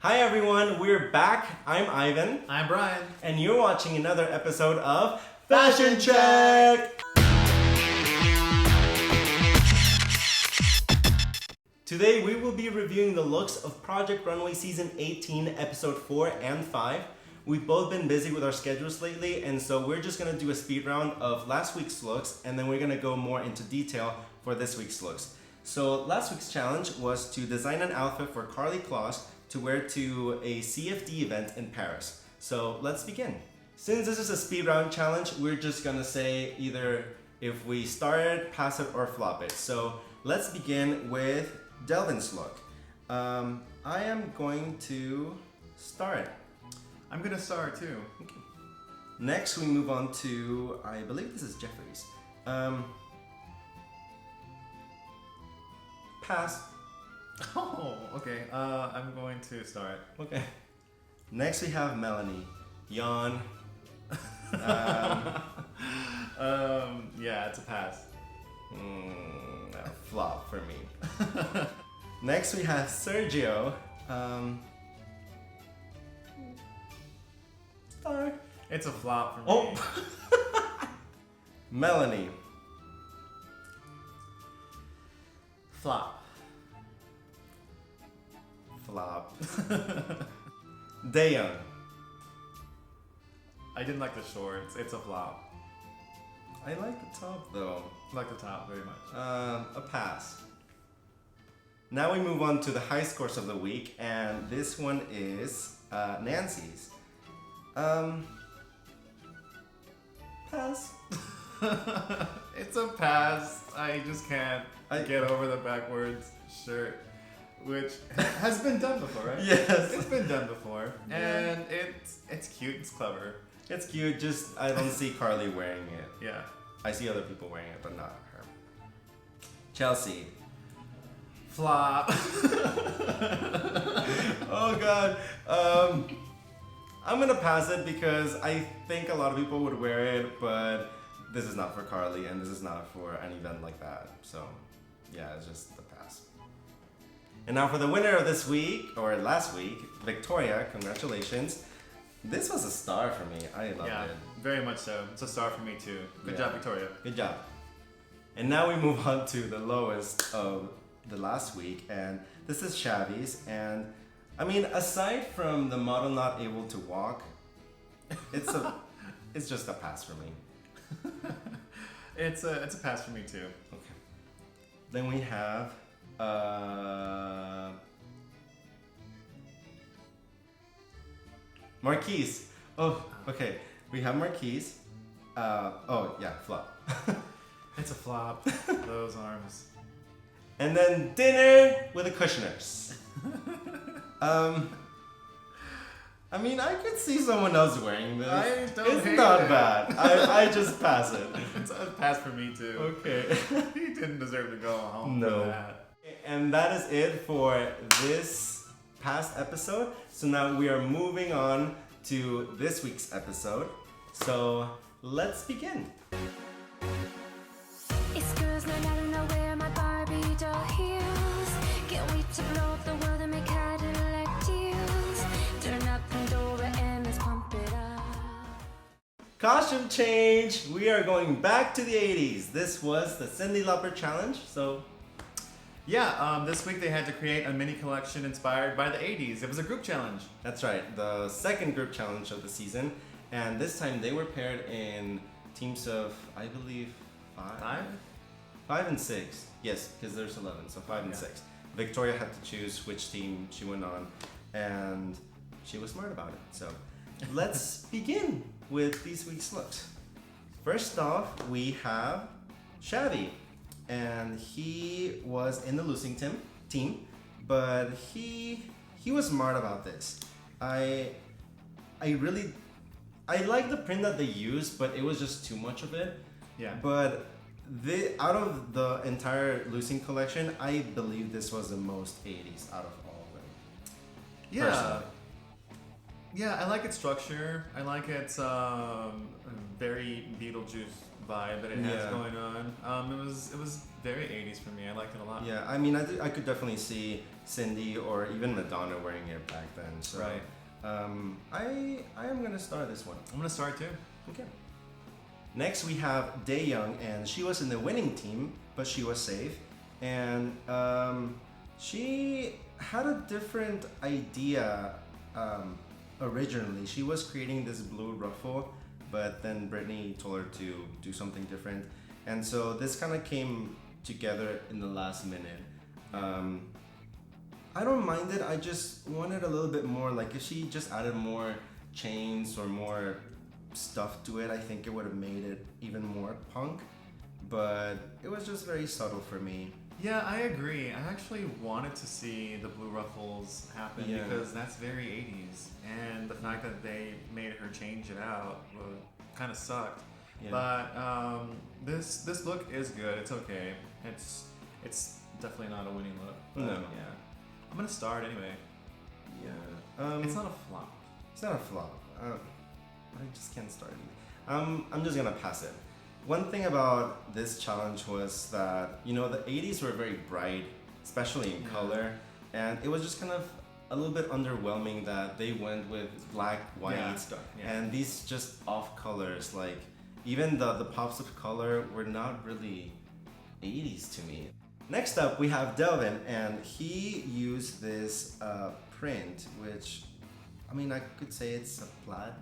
Hi everyone, we're back. I'm Ivan. I'm Brian. And you're watching another episode of Fashion Check! Today we will be reviewing the looks of Project Runway Season 18, Episode 4 and 5. We've both been busy with our schedules lately, and so we're just going to do a speed round of last week's looks, and then we're going to go more into detail for this week's looks. So last week's challenge was to design an outfit for Karlie Kloss to wear to a CFD event in Paris. So let's begin. Since this is a speed round challenge, we're just gonna say either if we start it, pass it, or flop it. So let's begin with Delvin's look. I am going to start. I'm gonna start too. Okay. Next we move on to, I believe this is Jeffrey's. Pass. Oh, okay. I'm going to start. Okay. Next we have Melanie. Yawn. Yeah, it's a pass. A flop for me. Next we have Sergio. Star. It's a flop for me. Oh. Melanie. Flop. Flop. Dayon. I didn't like the shorts. It's a flop. I like the top though. I like the top very much. A pass. Now we move on to the high scores of the week, and this one is Nancy's. Pass. It's a pass. I just can't get over the backwards shirt, which has been done before, right? Yes. It's been done before, and it's cute. It's clever. It's cute, just I don't see Karlie wearing it. Yeah. I see other people wearing it, but not her. Chelsea. Flop. Oh god. I'm gonna pass it because I think a lot of people would wear it, but this is not for Karlie and this is not for an event like that. So yeah, it's just a pass. And now for the winner of this week, or last week, Victoria, congratulations. This was a star for me. I loved it. Very much so. It's a star for me too. Good job, Victoria. Good job. And now we move on to the lowest of the last week, and this is Chavi's. And I mean, aside from the model not able to walk, it's just a pass for me. It's a pass for me too. Okay. Then we have Marquise. Oh, okay. We have Marquise. Oh yeah, flop. It's a flop. Those arms. And then dinner with the Kushners. I mean, I could see someone else wearing this. It's not bad. I just pass it. It's a pass for me too. Okay. He didn't deserve to go home No. for that. And that is it for this past episode. So now we are moving on to this week's episode. So let's begin. It's girls night out of nowhere, my Barbie doll heels. Can't wait to blow up the world and make Cadillac deals. Turn up Pandora and let's pump it up. Costume change. We are going back to the 80s. This was the Cyndi Lauper challenge. So Yeah, this week they had to create a mini collection inspired by the 80s. It was a group challenge. that's right, the second group challenge of the season. And this time they were paired in teams of, I believe, five and six. Yes, because there's 11, so 5 and 6. Victoria had to choose which team she went on, and she was smart about it. So let's begin with this week's looks. First off, we have Chavi, and he was in the losing team, but he was smart about this. I like the print that they used, but it was just too much of it. Yeah. But out of the entire losing collection, I believe this was the most 80s out of all of them. Yeah. Personally. Yeah, I like its structure. I like its very Beetlejuice vibe that it has going on. It was very 80s for me. I liked it a lot. Yeah, I mean, I could definitely see Cindy or even Madonna wearing it back then. So Right. I am gonna start this one. I'm gonna start too. Okay. Next we have Daeyoung, and she was in the winning team, but she was safe. And she had a different idea originally. She was creating this blue ruffle, but then Britney told her to do something different. And so this kind of came together in the last minute. I don't mind it, I just wanted a little bit more, like if she just added more chains or more stuff to it, I think it would have made it even more punk. But it was just very subtle for me. Yeah, I agree. I actually wanted to see the blue ruffles happen Yeah. because that's very 80s. And the fact that they made her change it out kind of sucked. Yeah. But this look is good. It's okay. It's definitely not a winning look. But No. Yeah. I'm gonna start anyway. Yeah. It's not a flop. It's not a flop. I just can't start it. I'm just gonna pass it. One thing about this challenge was that, you know, the 80s were very bright, especially in Yeah. color, and it was just kind of a little bit underwhelming that they went with black, white, Yeah. and these just off colors. Like, even the pops of color were not really 80s to me. Next up, we have Delvin, and he used this print, which, I mean, I could say it's a plaid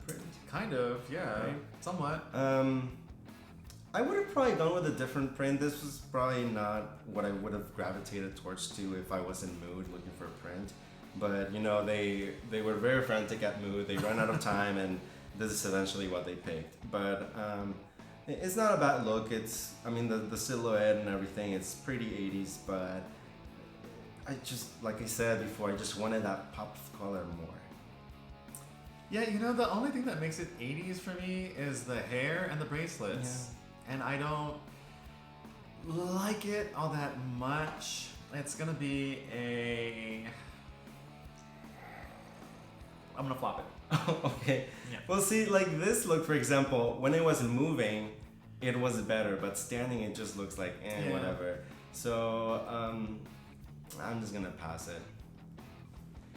print. Kind of, yeah. Right. Somewhat. I would have probably gone with a different print. This was probably not what I would have gravitated towards to if I was in mood looking for a print. But you know, they were very frantic at mood. They ran out of time, and this is eventually what they picked. But it's not a bad look. It's, I mean, the silhouette and everything, it's pretty 80s, but I just, like I said before, I just wanted that pop of color more. Yeah, you know, the only thing that makes it 80s for me is the hair and the bracelets. And I don't like it all that much. It's gonna be I'm gonna flop it. Okay. Yeah. Well, see, like this look, for example, when it was moving, it was better, but standing, it just looks like Yeah. whatever. So I'm just gonna pass it.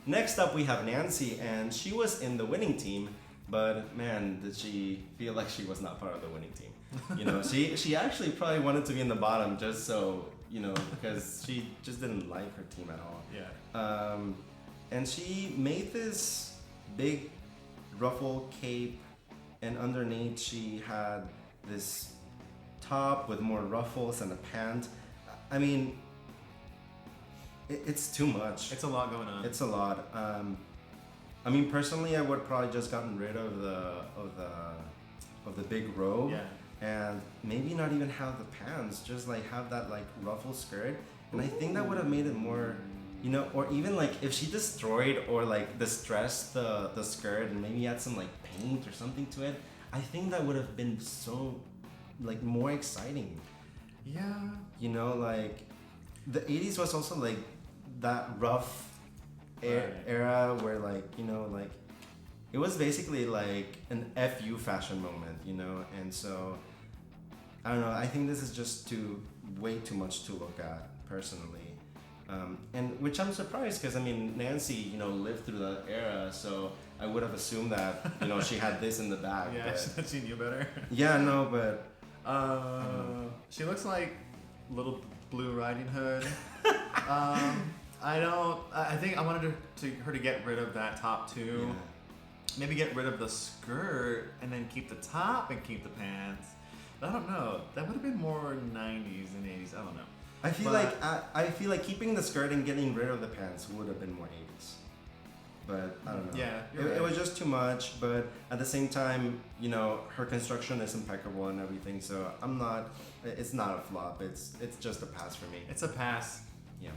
Next up, we have Nancy, and she was in the winning team, but man, did she feel like she was not part of the winning team. You know, she actually probably wanted to be in the bottom just so, you know, because she just didn't like her team at all. Yeah. And she made this big ruffle cape, and underneath she had this top with more ruffles and a pant. I mean, it's too much. It's a lot going on. It's a lot. I mean, personally, I would probably just gotten rid of the big robe, and maybe not even have the pants. Just like have that like ruffle skirt, and I think that would have made it more, you know, or even like if she destroyed or like distressed the skirt and maybe add some like paint or something to it. I think that would have been so like more exciting. Yeah. You know, like the 80s was also like that rough era where like, you know, like it was basically like an FU fashion moment, you know, and so I don't know, I think this is just way too much to look at personally. And which I'm surprised because I mean Nancy, you know, lived through that era, so I would have assumed that, you know, she had this in the bag. Yeah, but, she knew better. yeah, no, but she looks like Little Blue Riding Hood. I think I wanted her to get rid of that top too. yeah. Maybe get rid of the skirt and then keep the top and keep the pants. I don't know. That would have been more 90s and 80s. I don't know. I feel like keeping the skirt and getting rid of the pants would have been more 80s. But I don't know. Yeah, it was just too much. But at the same time, you know, her construction is impeccable and everything. So it's not a flop. It's just a pass for me. It's a pass. Yeah.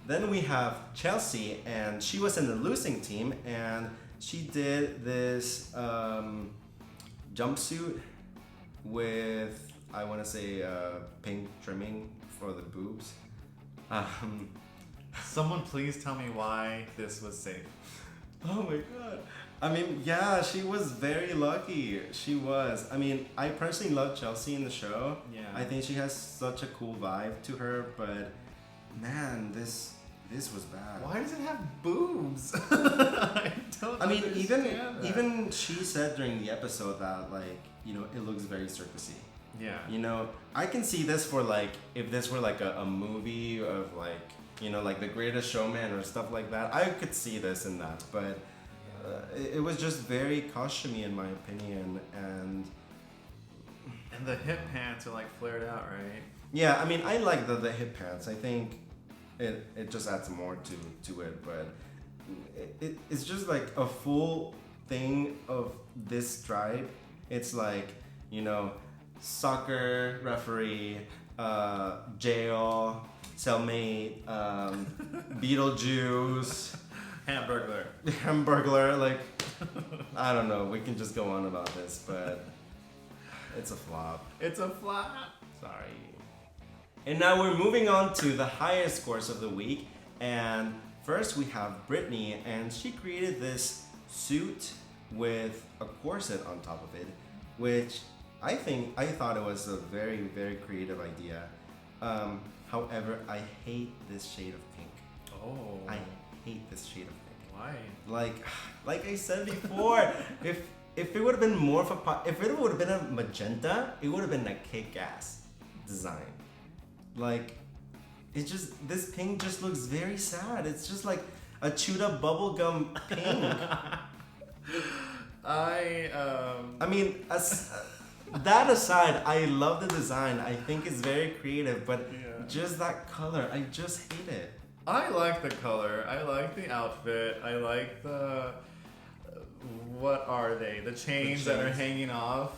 Then we have Chelsea, and she was in the losing team, and she did this jumpsuit with, I want to say, pink trimming for the boobs. Someone please tell me why this was safe. Oh my god. I mean, yeah, she was very lucky. She was. I mean, I personally love Chelsea in the show. Yeah. I think she has such a cool vibe to her, but man, this This was bad. Why does it have boobs? I don't. I mean, understand that. even she said during the episode that like, you know, it looks very circusy. Yeah. You know, I can see this for like if this were like a movie of like, you know, like The Greatest Showman or stuff like that. I could see this in that, but it was just very costumey in my opinion, and the hip pants are like flared out, right? yeah, I mean, I like the hip pants. I think it just adds more to it, but it's just like a full thing of this stripe. It's like, you know, soccer referee, jail, cellmate, Beetlejuice, Hamburglar, like, I don't know, we can just go on about this, but it's a flop. It's a flop. Sorry. And now we're moving on to the highest scores of the week, and first we have Brittany, and she created this suit with a corset on top of it, which I thought it was a very, very creative idea. However, I hate this shade of pink. Oh. I hate this shade of pink. Why? Like I said before, if it would have been more of if it would have been a magenta, it would have been a kick-ass design. Like, this pink just looks very sad. It's just like a chewed up bubblegum pink. I mean, that aside, I love the design. I think it's very creative, but just that color, I just hate it. I like the color. I like the outfit. I like the what are they? The chains that are hanging off.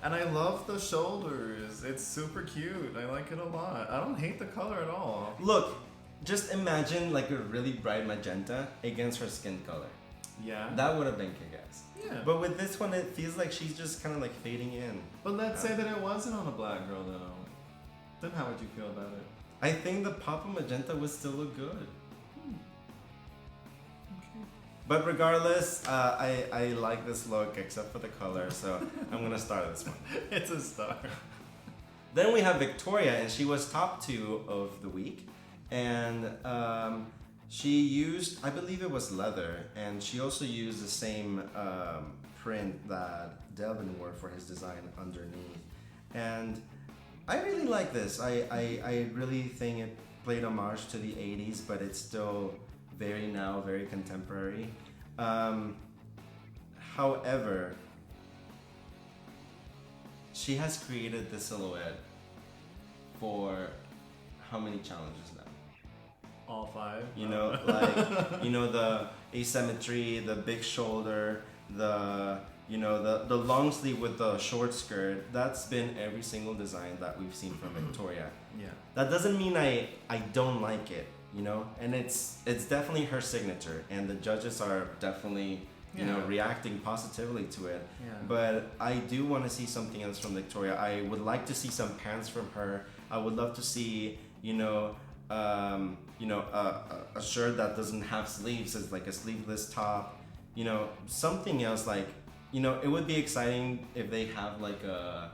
And I love the shoulders. It's super cute. I like it a lot. I don't hate the color at all. Look, just imagine like a really bright magenta against her skin color. Yeah. That would have been kick-ass. Yeah. But with this one, it feels like she's just kind of like fading in. But let's say that it wasn't on a black girl though. Then how would you feel about it? I think the pop of magenta would still look good. Okay. But regardless, I like this look except for the color, so I'm gonna start this one. It's a star. Then we have Victoria, and she was top 2 of the week, and she used, I believe it was leather, and she also used the same print that Delvin wore for his design underneath, and I really like this. I really think it played homage to the 80s, but it's still very contemporary. However, she has created the silhouette for how many challenges now? All 5. You know, like, you know, the asymmetry, the big shoulder, the long sleeve with the short skirt. That's been every single design that we've seen from Victoria. Yeah. That doesn't mean I don't like it, you know, and it's definitely her signature, and the judges are definitely, you know, reacting positively to it. Yeah. But I do want to see something else from Victoria. I would like to see some pants from her. I would love to see, a shirt that doesn't have sleeves, as like a sleeveless top, you know, something else. Like, you know, it would be exciting if they have like a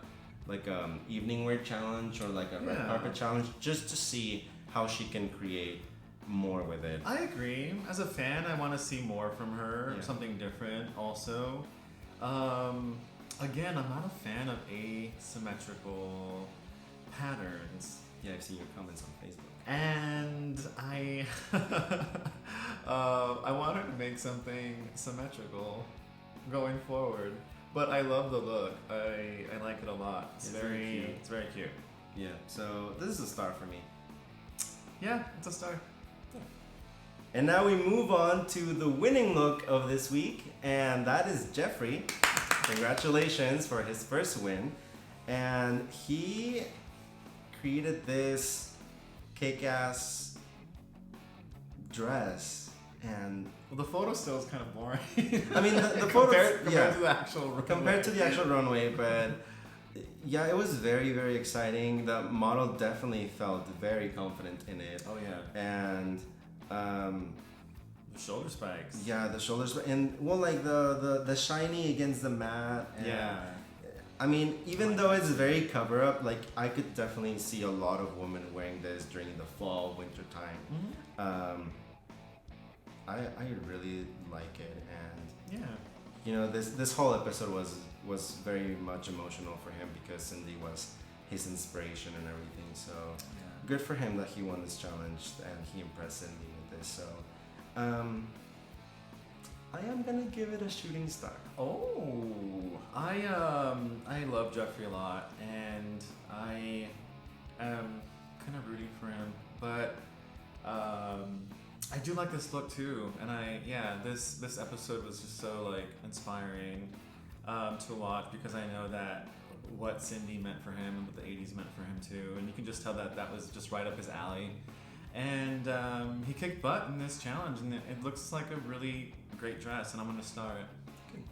evening wear challenge or like a red carpet challenge, just to see how she can create more with it. I agree. As a fan, I want to see more from her, something different also. Again, I'm not a fan of asymmetrical patterns. Yeah, I've seen your comments on Facebook. And I want her to make something symmetrical going forward. But I love the look. I like it a lot. It's very cute. Yeah, so this is a star for me. Yeah, it's a star. And now we move on to the winning look of this week, and that is Geoffrey. Congratulations for his first win. And he created this kick-ass dress, and well, the photo still is kind of boring. I mean, the photo compared to the actual runway. Compared to the actual runway, but yeah, it was very, very exciting. The model definitely felt very confident in it. Oh yeah. And the shoulder spikes. Yeah, the shoulders, and well, like the shiny against the matte. And I mean, even though it's very cover up, like I could definitely see a lot of women wearing this during the fall, winter time. I really like it, and you know, this whole episode was very much emotional for him because Cindy was his inspiration and everything. So good for him that he won this challenge and he impressed Cindy with this. So I am gonna give it a shooting star. Oh, I love Geoffrey a lot, and I am kind of rooting for him, but I do like this look too, and this episode was just so like inspiring to watch because I know that what Cindy meant for him and what the 80s meant for him too, and you can just tell that that was just right up his alley. And he kicked butt in this challenge, and it looks like a really great dress, and I'm gonna star it. Okay.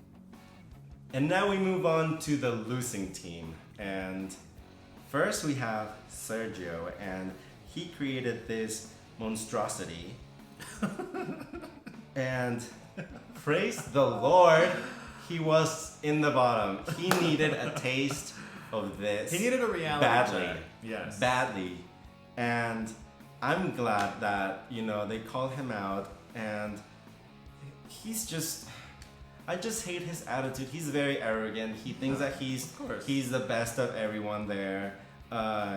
And now we move on to the losing team, and first we have Sergio, and he created this monstrosity. And praise the Lord, he was in the bottom. He needed a taste of this. He needed a reality badly. check. Yes. Badly. And I'm glad that, you know, they called him out, and he's just, I just hate his attitude. He's very arrogant. He thinks that he's the best of everyone there.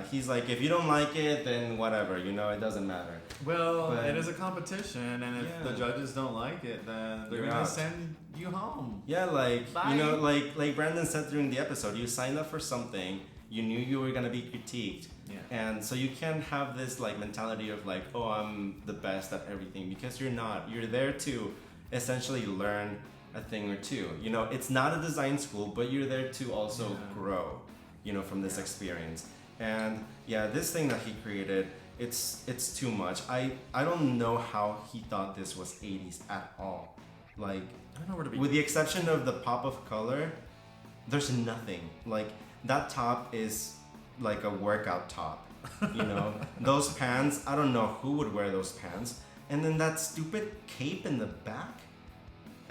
He's like, if you don't like it, then whatever, you know, it doesn't matter. Well, but it is a competition, and if the judges don't like it, then they're gonna send you home. Yeah, like, bye. You know, like Brandon said during the episode, you signed up for something, you knew you were gonna be critiqued. Yeah. And so you can't have this like mentality of like, oh, I'm the best at everything, because you're not. You're there to essentially learn a thing or two. You know, it's not a design school, but you're there to also grow, you know, from this experience. And this thing that he created, it's too much. I don't know how he thought this was 80s at all. Like, I don't know where to be. With the exception of the pop of color, there's nothing. Like, that top is like a workout top, you know? Those pants, I don't know who would wear those pants. And then that stupid cape in the back,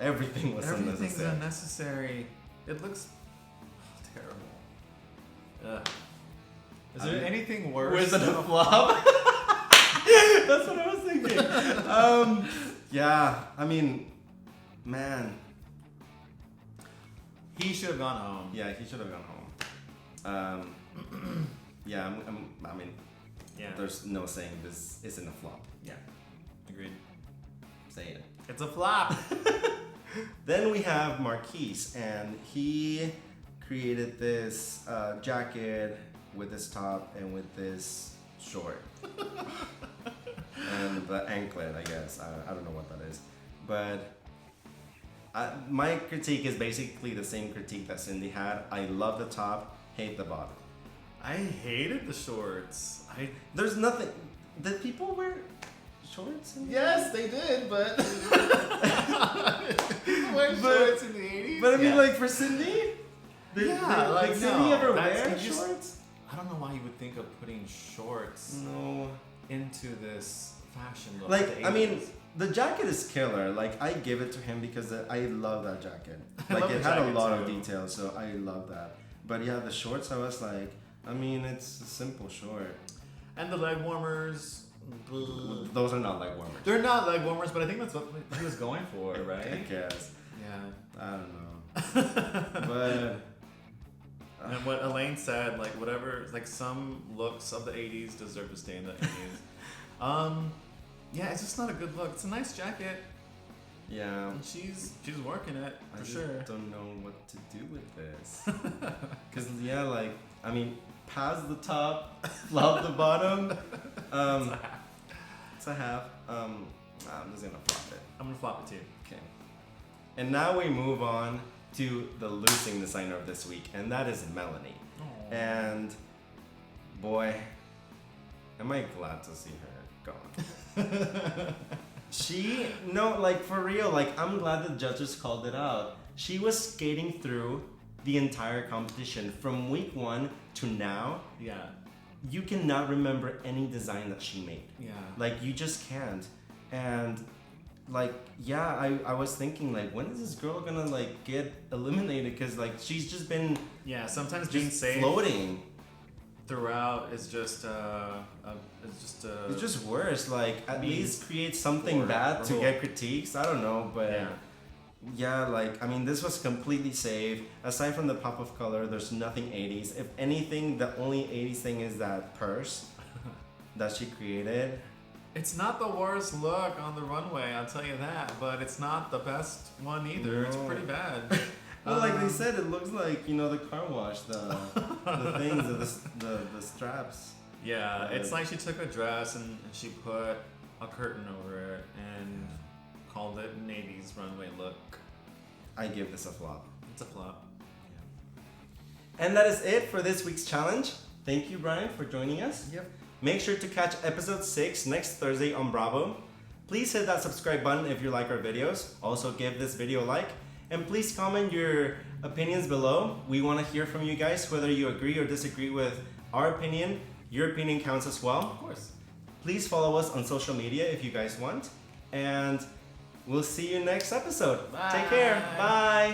everything was unnecessary. Everything's unnecessary. It looks terrible. Is there anything worse? Was it a flop? That's what I was thinking. Yeah, I mean, man. He should have gone home. Yeah, he should have gone home. I mean, there's no saying this isn't a flop. Yeah, agreed. Say it. It's a flop. Then we have Marquise, and he created this jacket with this top and with this short. And the anklet, I guess. I don't know what that is. But my critique is basically the same critique that Cindy had. I love the top, hate the bottom. I hated the shorts. There's nothing. Did people wear shorts? Yes, they did, but people wear shorts in the 80s. But I mean, like for Cindy, did Cindy ever wear shorts? I don't know why you would think of putting shorts into this fashion look. Like, I mean, the jacket is killer. Like, I give it to him because I love that jacket. Like, it had a lot of details, so I love that. But yeah, the shorts, I was like, I mean, it's a simple short. And the leg warmers. Those are not leg warmers. They're not leg warmers, but I think that's what he was going for, right? I guess. Yeah. I don't know. But... And what Elaine said, like whatever, like some looks of the 80s deserve to stay in the 80s. Yeah, it's just not a good look. It's a nice jacket. Yeah. And she's working it, for sure. I don't know what to do with this. Because, like, I mean, pass the top, flop the bottom. It's a half. I'm just going to flop it. I'm going to flop it too. Okay. And now we move on to the losing designer of this week, and that is Melanie. Aww. And boy, am I glad to see her gone. Like for real, like I'm glad the judges called it out. She was skating through the entire competition from week 1 to now. Yeah. You cannot remember any design that she made. Yeah. Like you just can't. And like, yeah, I was thinking, like, when is this girl gonna, like, get eliminated? Because, like, she's just been Yeah, sometimes being just safe floating. throughout is just It's just worse. Like, at least create something Or- bad to or- get critiques. I don't know, but yeah. yeah, like, I mean, this was completely safe. Aside from the pop of color, there's nothing 80s. If anything, the only 80s thing is that purse that she created. It's not the worst look on the runway, I'll tell you that, but it's not the best one either. It's No. pretty bad. Well, like they said, it looks like, you know, the car wash, the things, the straps. Yeah, it's like she took a dress and she put a curtain over it and called it an 80s runway look. I give this a flop. It's a flop. And that is it for this week's challenge. Thank you, Brian, for joining us. Yep. Make sure to catch episode 6 next Thursday on Bravo. Please hit that subscribe button if you like our videos. Also give this video a like. And please comment your opinions below. We want to hear from you guys, whether you agree or disagree with our opinion. Your opinion counts as well. Of course. Please follow us on social media if you guys want. And we'll see you next episode. Bye. Take care. Bye.